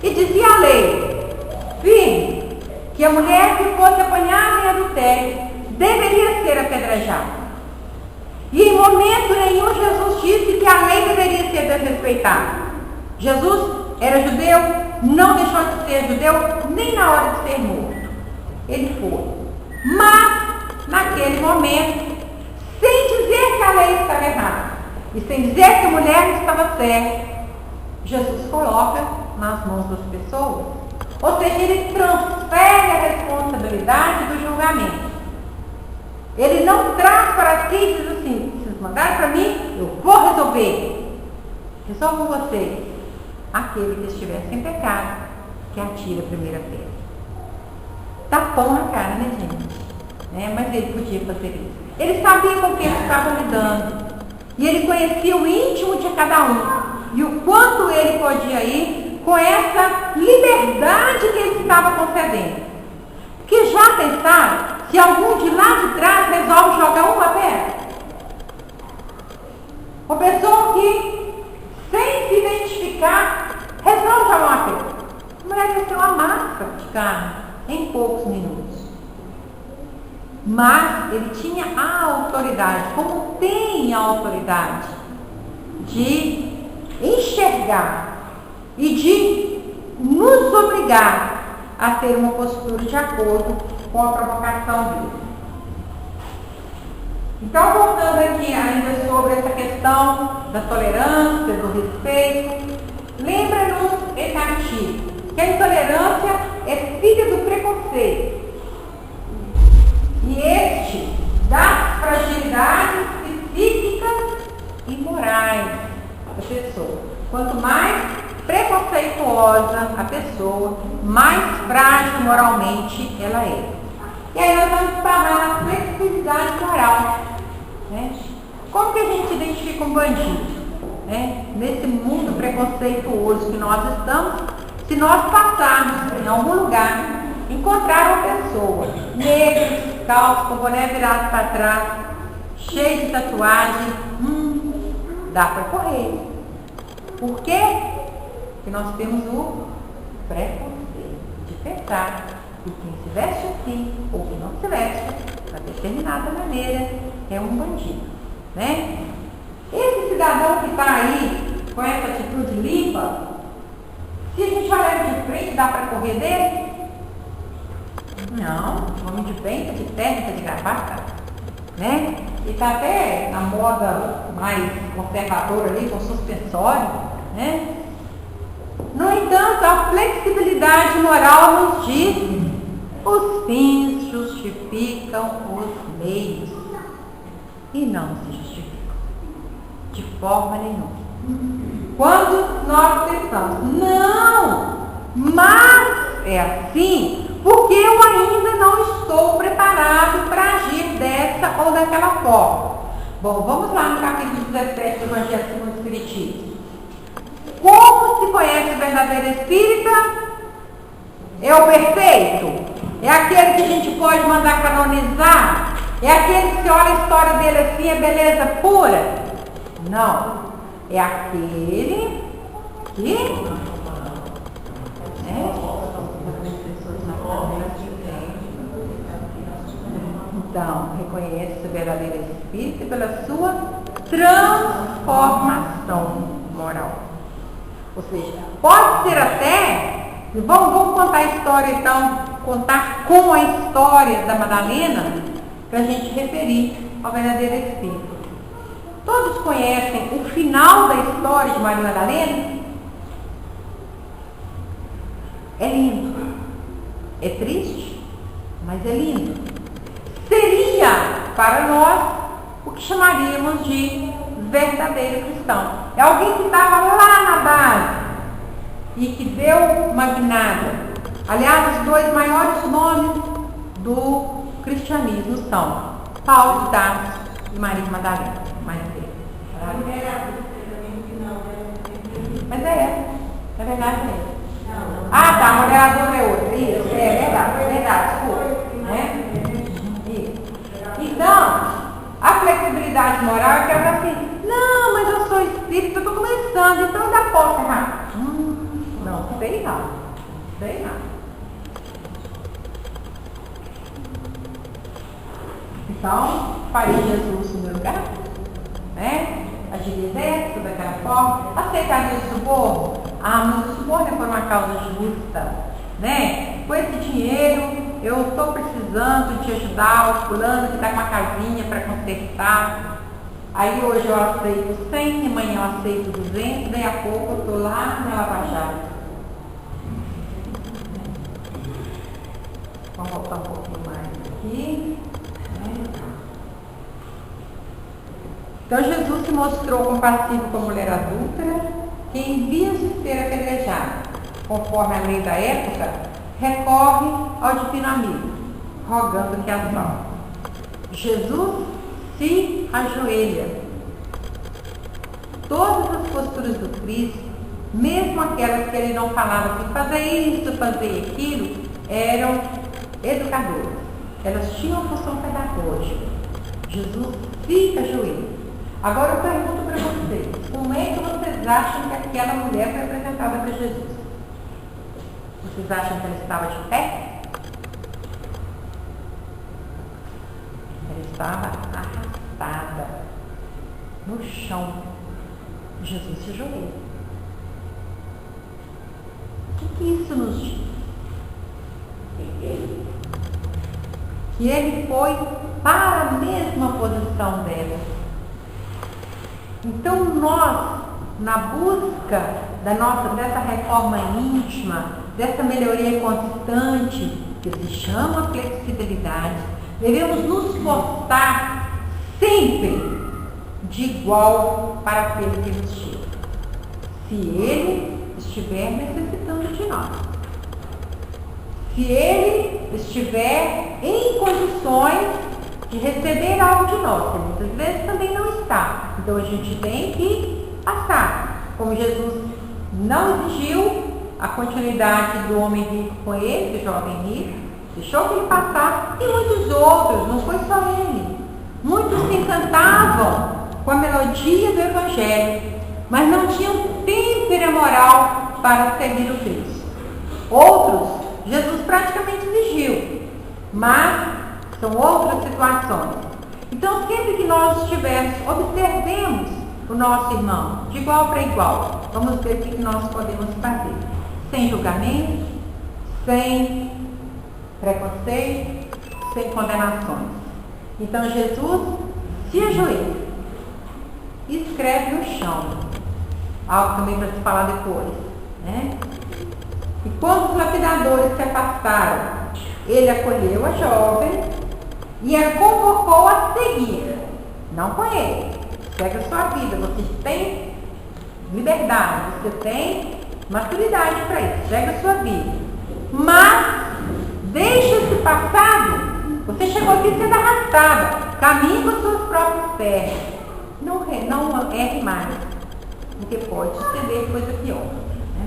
E dizia a lei, filho, que a mulher que fosse apanhada em adultério deveria ser apedrejada. E em momento nenhum Jesus disse que a lei deveria ser desrespeitada. Jesus era judeu, não deixou de ser judeu nem na hora de ser morto. Ele foi. Mas, naquele momento, sem dizer que a lei estava errada e sem dizer que a mulher não estava certa, Jesus coloca nas mãos das pessoas. Ou seja, ele transfere a responsabilidade do julgamento. Ele não traz para si e diz assim, vocês mandaram para mim, eu vou resolver. Resolvam vocês. Aquele que estiver sem pecado, que atira a primeira pedra. Tapão na cara, né, gente? Mas ele podia fazer isso. Ele sabia com quem ele estava lidando. E ele conhecia o íntimo de cada um. E o quanto ele podia ir com essa liberdade que ele estava concedendo. Porque já pensaram, se algum de lá de trás resolve jogar uma pedra? Uma pessoa que, sem se identificar, resolve jogar uma pedra. A mulher vai ser uma massa de carne em poucos minutos. Mas ele tinha a autoridade, como tem a autoridade, de enxergar e de nos obrigar a ter uma postura de acordo com a provocação dele. Então, voltando aqui ainda sobre essa questão da tolerância, do respeito, lembra-nos esse artigo, que a intolerância é filha do preconceito. E este das fragilidades psíquicas e morais da pessoa. Quanto mais preconceituosa a pessoa, mais frágil moralmente ela é. E aí nós vamos falar na flexibilidade moral. Como que a gente identifica um bandido? Nesse mundo preconceituoso que nós estamos, se nós passarmos em algum lugar, encontrar uma pessoa negra, calça, com o boné virado para trás, cheio de tatuagem, dá para correr. Por quê? Porque nós temos o preconceito de pensar que quem se veste assim ou que não se veste, de determinada maneira, é um bandido. Esse cidadão que está aí com essa atitude limpa, se a gente olhar de frente, dá para correr dele? Não, homem de bem, tá de terno, tá de gravata, E está até na moda mais conservadora ali, com suspensório, Não No entanto, a flexibilidade moral nos diz: os fins justificam os meios. E não se justificam, de forma nenhuma. Quando nós pensamos, não, mas é assim, porque eu ainda não estou preparado para agir dessa ou daquela forma. Bom, vamos lá no capítulo 17 do Evangelho segundo o Espiritismo. Como se conhece o verdadeiro espírita? É o perfeito? É aquele que a gente pode mandar canonizar? É aquele que olha a história dele assim, é beleza pura? Não. É aquele que... Então, reconhece o verdadeiro espírito pela sua transformação moral. Ou seja, pode ser até... Vamos contar a história então, contar com a história da Madalena, para a gente referir ao verdadeiro espírito. Todos conhecem o final da história de Maria Madalena? É lindo. É triste, mas é lindo. Seria para nós o que chamaríamos de verdadeiro cristão. É alguém que estava lá na base e que deu uma guinada. Aliás, os dois maiores nomes do cristianismo são Paulo de Tarso e Maria Madalena. Mas é verdade mesmo. Ah, tá, moderador é outro. Isso, é verdade, desculpa. Né? Isso. Então, a flexibilidade moral é aquela assim, não, mas eu sou espírita, eu estou começando, então ainda posso errar. Não, sei não. Então, faria Jesus no meu lugar, né? Agiria dessa, daquela forma, aceitaria o suborno? Ah, mas o suborno é por uma causa justa, né? Com esse dinheiro, eu estou precisando te ajudar, o fulano que está com uma casinha para consertar. Aí hoje eu aceito 100, amanhã eu aceito 200, daí a pouco eu estou lá na Lava Jato. Vamos voltar um pouquinho mais aqui. Então Jesus se mostrou compassivo com a mulher adúltera, que em vias de ser apedrejada, conforme a lei da época, recorre ao divino amigo, rogando que a salve. Jesus se ajoelha. Todas as posturas do Cristo, mesmo aquelas que ele não falava assim, fazer isso, fazer aquilo, eram educadoras. Elas tinham uma função pedagógica. Jesus se ajoelha. Agora eu pergunto para vocês, como é que vocês acham que aquela mulher foi apresentada para Jesus? Vocês acham que ela estava de pé? Ela estava arrastada no chão. Jesus se ajoelha. O que isso nos diz? Que ele foi para a mesma posição dela. Então nós, na busca dessa reforma íntima, dessa melhoria constante, que se chama flexibilidade, devemos nos portar sempre de igual para aquele que nos chega, se ele estiver necessitando de nós. Se ele estiver em condições de receber algo de nós, que muitas vezes também não está. Então a gente tem que passar. Como Jesus não exigiu a continuidade do homem rico com ele, do jovem rico, deixou que ele passasse, e muitos outros, não foi só ele. Muitos se encantavam com a melodia do Evangelho, mas não tinham têmpera moral para seguir o Cristo. Outros, Jesus praticamente exigiu, mas são outras situações. Então, sempre que nós estivermos, observemos o nosso irmão, de igual para igual. Vamos ver o que nós podemos fazer. Sem julgamento, sem preconceito, sem condenações. Então, Jesus se ajoelha e escreve no chão. Algo também para se falar depois, né? E quando os lapidadores se afastaram, ele acolheu a jovem e a convocou a seguir. Não com ele. Segue a sua vida. Você tem liberdade, você tem maturidade para isso. Segue a sua vida. Mas deixe esse passado. Você chegou aqui sendo arrastada. Caminhe com as suas próprias pernas. Não erre mais. Porque pode suceder coisa pior. Né?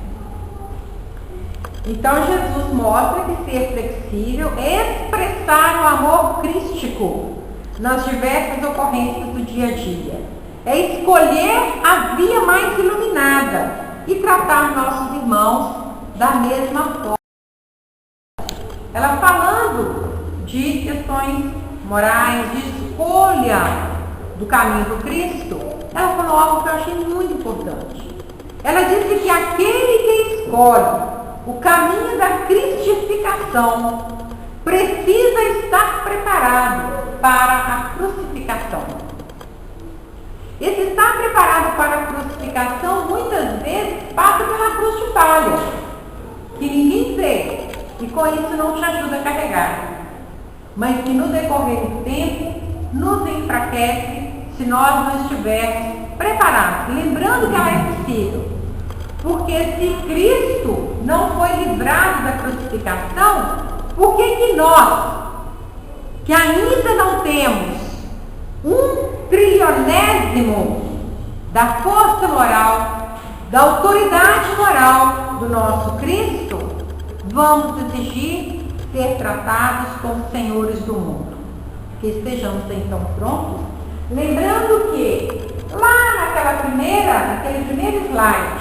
Então Jesus mostra que ser flexível é expressar o amor crístico nas diversas ocorrências do dia a dia. É escolher a via mais iluminada e tratar nossos irmãos da mesma forma. Ela falando de questões morais, de escolha do caminho do Cristo, ela falou algo que eu achei muito importante. Ela disse que aquele que escolhe o caminho da cristificação precisa estar preparado para a crucificação. Esse estar preparado para a crucificação muitas vezes passa pela cruz de palha, que ninguém vê, e com isso não te ajuda a carregar, mas que no decorrer do tempo nos enfraquece se nós não estivermos preparados, lembrando que ela é possível. Porque se Cristo não foi livrado da crucificação, por que nós, que ainda não temos 1/300.000 da força moral, da autoridade moral do nosso Cristo, vamos exigir ser tratados como senhores do mundo? Que estejamos então prontos, lembrando que lá naquele primeiro slide,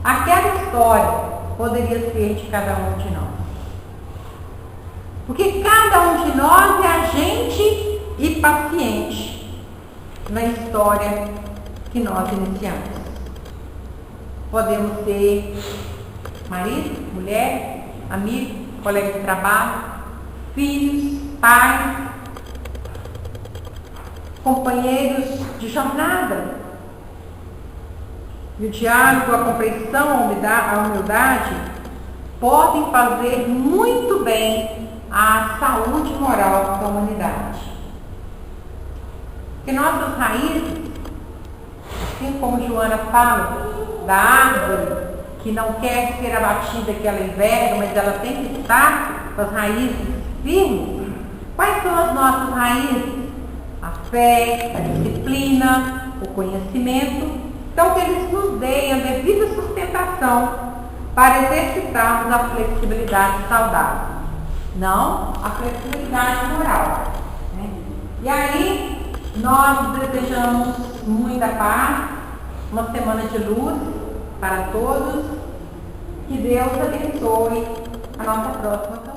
aquela história poderia ser de cada um de nós. Porque cada um de nós é agente e paciente na história que nós iniciamos. Podemos ser marido, mulher, amigo, colega de trabalho, filhos, pais, companheiros de jornada. E o diálogo, a compreensão, a humildade podem fazer muito bem à saúde moral da humanidade. Porque nossas raízes, assim como Joana fala, da árvore que não quer ser abatida, que ela enverga, mas ela tem que estar com as raízes firmes. Quais são as nossas raízes? A fé, a disciplina, o conhecimento. Então, que eles nos deem a devida sustentação para exercitarmos a flexibilidade saudável, não a flexibilidade moral. Né? E aí, nós desejamos muita paz, uma semana de luz para todos. Que Deus abençoe a nossa próxima semana.